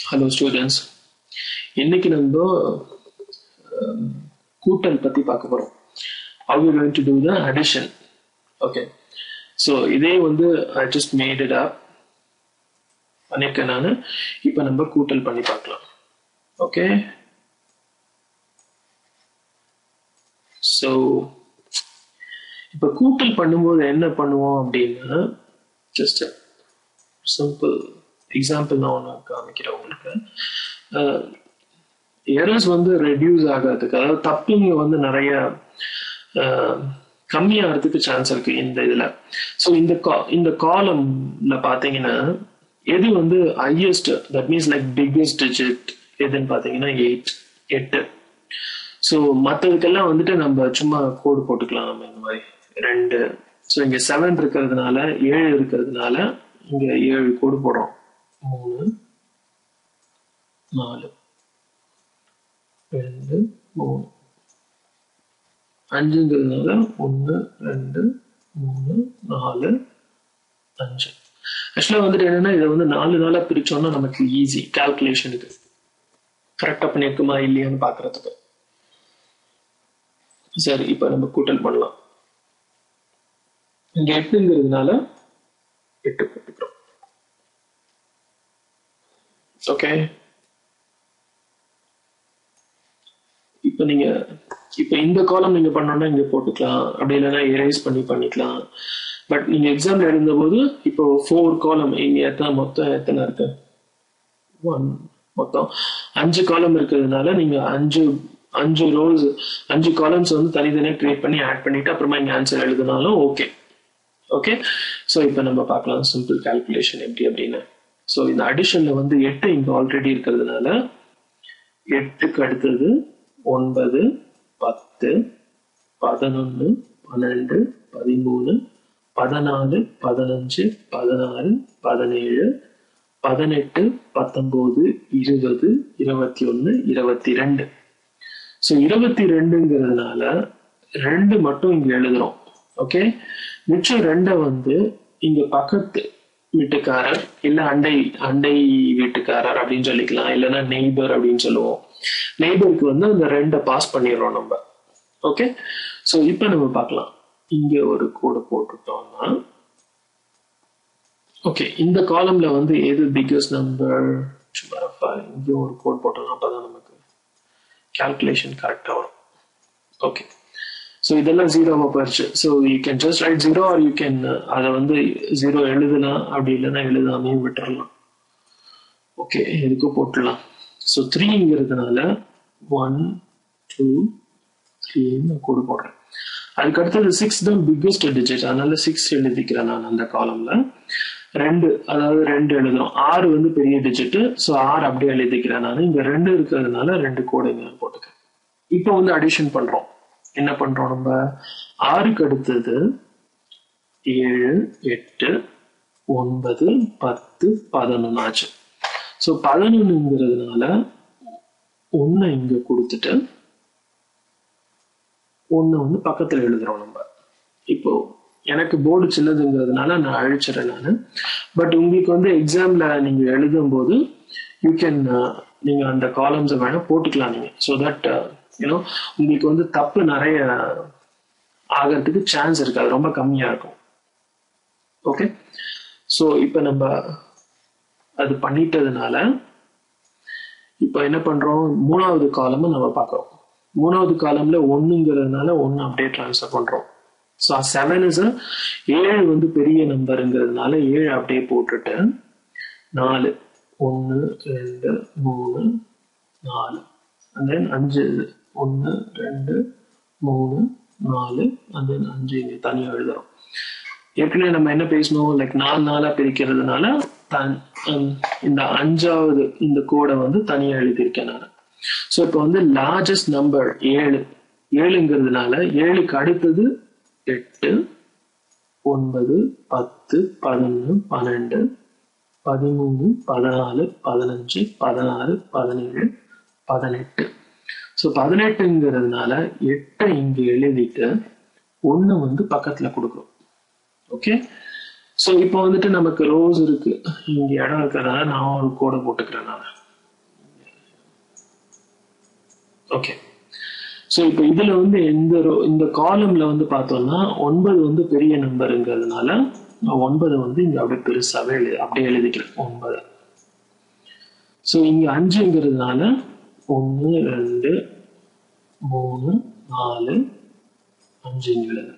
Hello students. இன்னைக்கு நம்ம கூட்டல் பத்தி பார்க்க போறோம். How we are going to do the addition. Okay. So இதே வந்து I just made it up. பண்ணிருக்கேன் நானு. இப்போ நம்ம கூட்டல் பண்ணி பார்க்கலாம். Okay. So இப்போ கூட்டல் பண்ணும்போது என்ன பண்ணுவோம் அப்படின்னா just a simple example நான் ஒன்று காமிக்கிறேன் உங்களுக்கு. எரர்ஸ் வந்து ரெடியூஸ் ஆகிறதுக்கு, அதாவது தப்புங்க வந்து நிறைய கம்மியாகிறதுக்கு சான்ஸ் இருக்கு இந்த இதுல. ஸோ இந்த காலம்ல பாத்தீங்கன்னா எது வந்து highest, that means like biggest digit எதுன்னு பாத்தீங்கன்னா 8. ஸோ மற்றதுக்கெல்லாம் வந்துட்டு நம்ம சும்மா கோடு போட்டுக்கலாம். நம்ம இந்த மாதிரி 2. ஸோ இங்க 7 இருக்கிறதுனால 7 இருக்கிறதுனால இங்க 7 கோடு போடுறோம். 3 4 2 3 5ங்கிறதுனால 1 2 3 4 5. ஆக்சுவலா வந்துட்டு என்னன்னா இதை வந்து 4 நாளா பிரிச்சோம்னா நமக்கு ஈஸி கால்குலேஷனுக்கு, கரெக்டா பண்ணிருக்குமா இல்லையான்னு பாக்குறதுக்கு. சரி, இப்ப நம்ம கூட்டல் பண்ணலாம். இங்க 8ங்கிறதுனால 8 போட்டுக்கிறோம். ஓகே, இப்ப இந்த காலம் நீங்க பண்ணோம்னா இங்க போட்டுக்கலாம், அப்படி இல்லைன்னா எரேஸ் பண்ணிக்கலாம். பட் நீங்க எக்ஸாம்ல எழுதும் போது இப்போ 4 காலம் இங்க மொத்தம் எத்தனை இருக்கு? 1 மொத்தம் 5 காலம் இருக்கிறதுனால நீங்க 5 ரோஸ் 5 காலம்ஸ் வந்து தனித்தனியா கிரியேட் பண்ணி ஆட் பண்ணிட்டு அப்புறமா இங்க ஆன்சர் எழுதினாலும் ஓகே. ஓகே, ஸோ இப்போ நம்ம பார்க்கலாம் சிம்பிள் கால்குலேஷன் எப்படி அப்படின்னு. ஸோ இந்த அடிஷன்ல வந்து 8 இங்க ஆல்ரெடி இருக்கிறதுனால 8க்கு அடுத்தது 9 10 11 12 13 14 15 16 17 18 19 20 21 22. ஸோ 22ங்கிறதுனால 2 மட்டும் இங்க எழுதுறோம். ஓகே, மிச்சம் 2 வந்து இங்க பக்கத்து வீட்டுக்காரர் இல்ல அண்டை வீட்டுக்காரர் அப்படின்னு சொல்லிக்கலாம், இல்லைன்னா நெய்பர் அப்படின்னு சொல்லுவோம். நெய்பருக்கு வந்து அந்த 2 பாஸ் பண்ணிடுறோம் நம்ம. ஓகே, சோ இப்ப நம்ம பார்க்கலாம். இங்க ஒரு கோடு போட்டுட்டோம்னா ஓகே, இந்த காலம்ல வந்து எது பிக்கஸ்ட் நம்பர், இங்க ஒரு கோடு போட்டோம்னா அப்பதான் நமக்கு கால்குலேஷன் கரெக்டா வரும். ஓகே, ஸோ இதெல்லாம் 0வா போயிடுச்சு. So you can just right 0 are you can அதை வந்து 0 எழுதலாம், அப்படி இல்லைன்னா எழுதாமையும் விட்டுறலாம். ஓகே, எதுக்கும் போட்டுடலாம். ஸோ 3ங்கிறதுனால 1 2 3 கோடு போடுறேன். அதுக்கு அடுத்தது 6 தான் பிக்கஸ்ட் டிஜிட், அதனால 6 எழுதிக்கிறேன் நான் அந்த காலம்ல. 2, அதாவது 2 எழுதுறோம். 6 வந்து பெரிய டிஜிட், ஸோ 6 அப்படியே எழுதிக்கிறேன் நான். இங்க 2 இருக்கிறதுனால 2 கோடு போட்டுக்கிறேன். இப்போ வந்து அடிஷன் பண்றோம். என்ன பண்றோம் நம்ம? 6க்கு அடுத்தது 7 8 9 10 11 ஆச்சு. ஸோ 11ங்கிறதுனால 1 இங்க கொடுத்துட்டு 1 வந்து பக்கத்துல எழுதுறோம் நம்ம. இப்போ எனக்கு போர்டு சின்னதுங்கிறதுனால நான் அழிச்சிடறேன் நானு. பட் உங்களுக்கு வந்து எக்ஸாம்ல நீங்க எழுதும் போது யூ கேன் நீங்க அந்த காலம்ஸை வேணா போட்டுக்கலாம் நீங்க. ஸோ தட் உங்களுக்கு வந்து தப்பு நிறைய ஆகிறதுக்கு சான்ஸ் இருக்கு, அது ரொம்ப கம்மியா இருக்கும். ஓகே, ஸோ இப்ப நம்ம அது பண்ணிட்டதுனால இப்ப என்ன பண்றோம்? 3வது காலமும் நம்ம பார்க்கிறோம். 3வது காலம்ல 1ங்கிறதுனால 1 அப்படியே டிரான்ஸ்ஃபர் பண்றோம். ஸோ 7 இஸ் 7 வந்து பெரிய நம்பருங்கிறதுனால 7 அப்படியே போட்டுட்டு 4 1 2 3 4 and then 5 1 2 3 4 and then 5 இங்க தனியா எழுதுறோம். ஏற்கனவே நம்ம என்ன பேசணும், லைக் 4 நாளா பிரிக்கிறதுனால இந்த 5வது இந்த கோடை வந்து தனியா எழுதியிருக்கேன் நான். ஸோ இப்போ வந்து லார்ஜஸ்ட் நம்பர் 7ங்கிறதுனால 7க்கு அடுத்தது 8 9 10 11 12 13 14 15 16 17 18. ஸோ 18ங்கிறதுனால 8 இங்க எழுதிட்டு 1 வந்து பக்கத்துல கொடுக்குறோம். ஓகே, ஸோ இப்போ வந்துட்டு நமக்கு ரோஸ் இருக்கு, இங்க இடம் இருக்கிறதுனால நான் ஒரு கோடை போட்டுக்கிறேன் நான். ஓகே. ஸோ இப்போ இதுல வந்து இந்த காலம்ல வந்து பார்த்தோம்னா 9 வந்து பெரிய நம்பருங்கிறதுனால நான் 9 வந்து இங்க அப்படியே பெருசாவே அப்படியே எழுதிக்கிறேன் 9. ஸோ இங்க 5ங்கிறதுனால 1 2 3 4 5 எழுது.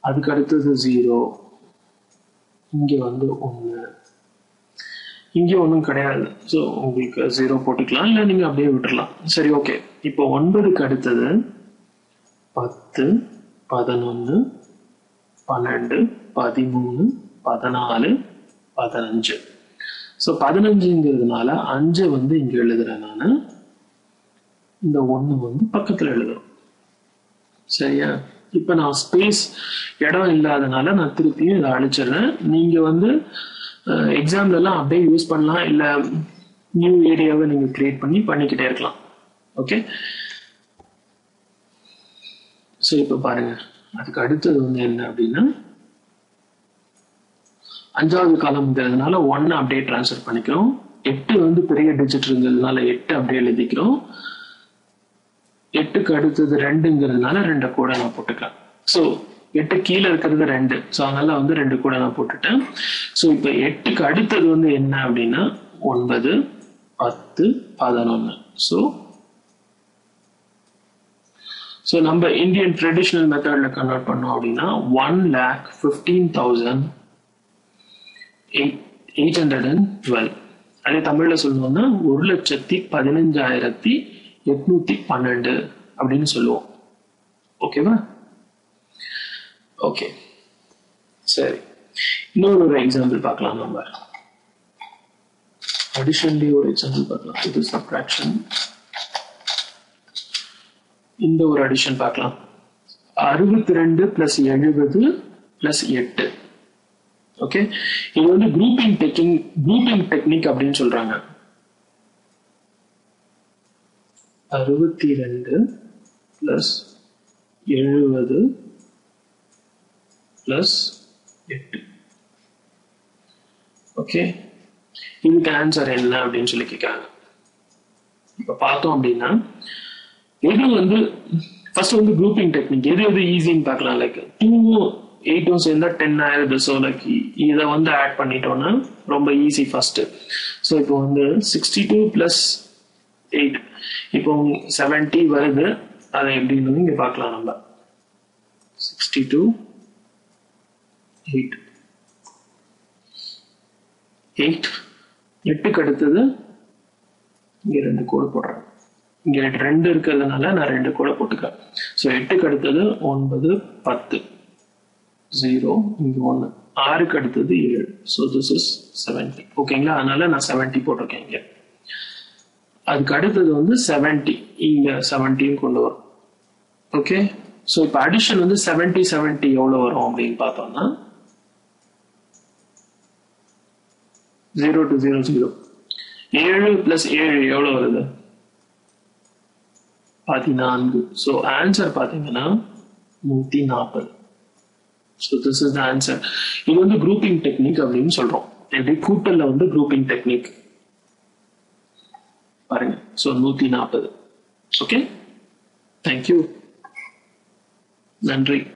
அதுக்கு அடுத்தது 0, இங்க வந்து 1, இங்க ஒன்றும் கிடையாது. ஸோ உங்களுக்கு 0 போட்டுக்கலாம், இல்லை நீங்க அப்படியே விட்டுறலாம். சரி, ஓகே. இப்போ 9க்கு அடுத்தது 10 11 12 13 14 15. ஸோ 15ங்கிறதுனால 5 வந்து இங்க எழுதுறேன் நான். இந்த 1 வந்து பக்கத்துல எழுதுறோம். சரியா? இப்ப நான் ஸ்பேஸ் இடம் இல்லாதனால நான் திருப்பியும் இதை அழிச்சிடுறேன். நீங்க வந்து எக்ஸாம்ல எல்லாம் அப்படியே யூஸ் பண்ணலாம், இல்ல நியூ ஏரியாவை நீங்க கிரியேட் பண்ணிக்கிட்டே இருக்கலாம். ஓகே. ஸோ இப்ப பாருங்க, அதுக்கு அடுத்தது வந்து என்ன அப்படின்னா 5வது காலம்ங்கிறதுனால 1 அப்படியே டிரான்ஸ்ஃபர் பண்ணிக்கிறோம். 8 வந்து பெரிய டிஜிட் இருந்ததுனால 8 அப்படியே எழுதிக்கிறோம். 8க்கு அடுத்தது 2ங்கிறதுனால 2 கூட நான் போட்டுக்கிறேன். ஸோ 8 கீழே இருக்கிறது 2, ஸோ அதனால வந்து 2 கூட நான் போட்டுட்டேன். ஸோ இப்போ 8க்கு அடுத்தது வந்து என்ன அப்படின்னா 9 10 11. ஸோ நம்ம இந்தியன் ட்ரெடிஷனல் மெத்தட்ல கன்வெர்ட் பண்ணோம் அப்படின்னா 1,15,812. அதே தமிழ்ல சொல்லணும்னா 1,15,812 அப்படின்னு சொல்லுவோம். ஓகேவா? ஓகே, சரி. இன்னொரு எக்ஸாம்பிள் பார்க்கலாம். நம்ம அடிஷன்லயே ஒரு எக்ஸாம்பிள் பார்க்கலாம். இது சப்ட்ராக்ஷன். இந்த ஒரு அடிஷன் பார்க்கலாம். 62 + 70 + 8. ஓகே, இது வந்து குரூப்பிங் டெக்னிக் அப்படின்னு சொல்றாங்க. 62 + 70 + 8. ஓகே, இதுக்கு ஆன்சர் என்ன அப்படின்னு சொல்லி கேட்கிறாங்க. இப்ப பார்த்தோம் அப்படின்னா எது வந்து ஃபர்ஸ்ட் வந்து குரூப்பிங் டெக்னிக் எது ஈஸின்னு பார்க்கலாம். லைக் 2 8 சேர்ந்தா 10 ஆயிடுது. ஸோ லைக் இதை வந்து ஆட் பண்ணிட்டோம்னா ரொம்ப ஈஸி ஃபர்ஸ்ட். ஸோ இப்போ வந்து 62 + 8 இப்போ 70 வருது. அதை எப்படின்னு இங்க பார்க்கலாம். நம்ம 62 8 8க்கு அடுத்தது இங்க 2 கோடு போடுறேன். இங்க 2 இருக்கிறதுனால நான் 2 கோட போட்டுக்கிறேன். ஸோ 8க்கு அடுத்தது 9 10 0 இங்க 1 6க்கு அடுத்தது 7. So this is 70. ஓகேங்களா? அதனால நான் 70 போட்டிருக்கேன் இங்க. அதுக்கு அடுத்தது வந்து 70, இங்க 70 கொண்டு வரும். ஓகே, ஸோ இப்போ அடிஷன் வந்து 70 எவ்வளவு வரும் அப்படின்னு பார்த்தோம்னா 0 to 0 0. 7 + 7 எவ்வளவு வருது? 14. ஸோ ஆன்சர் பாத்தீங்கன்னா 140. So this is the answer. இது வந்து குரூப்பிங் டெக்னிக் அப்படின்னு சொல்றோம். எப்படி கூட்டல்ல வந்து குரூப்பிங் டெக்னிக் பாருங்க. ஸோ 140. ஓகே, தேங்க்யூ, நன்றி.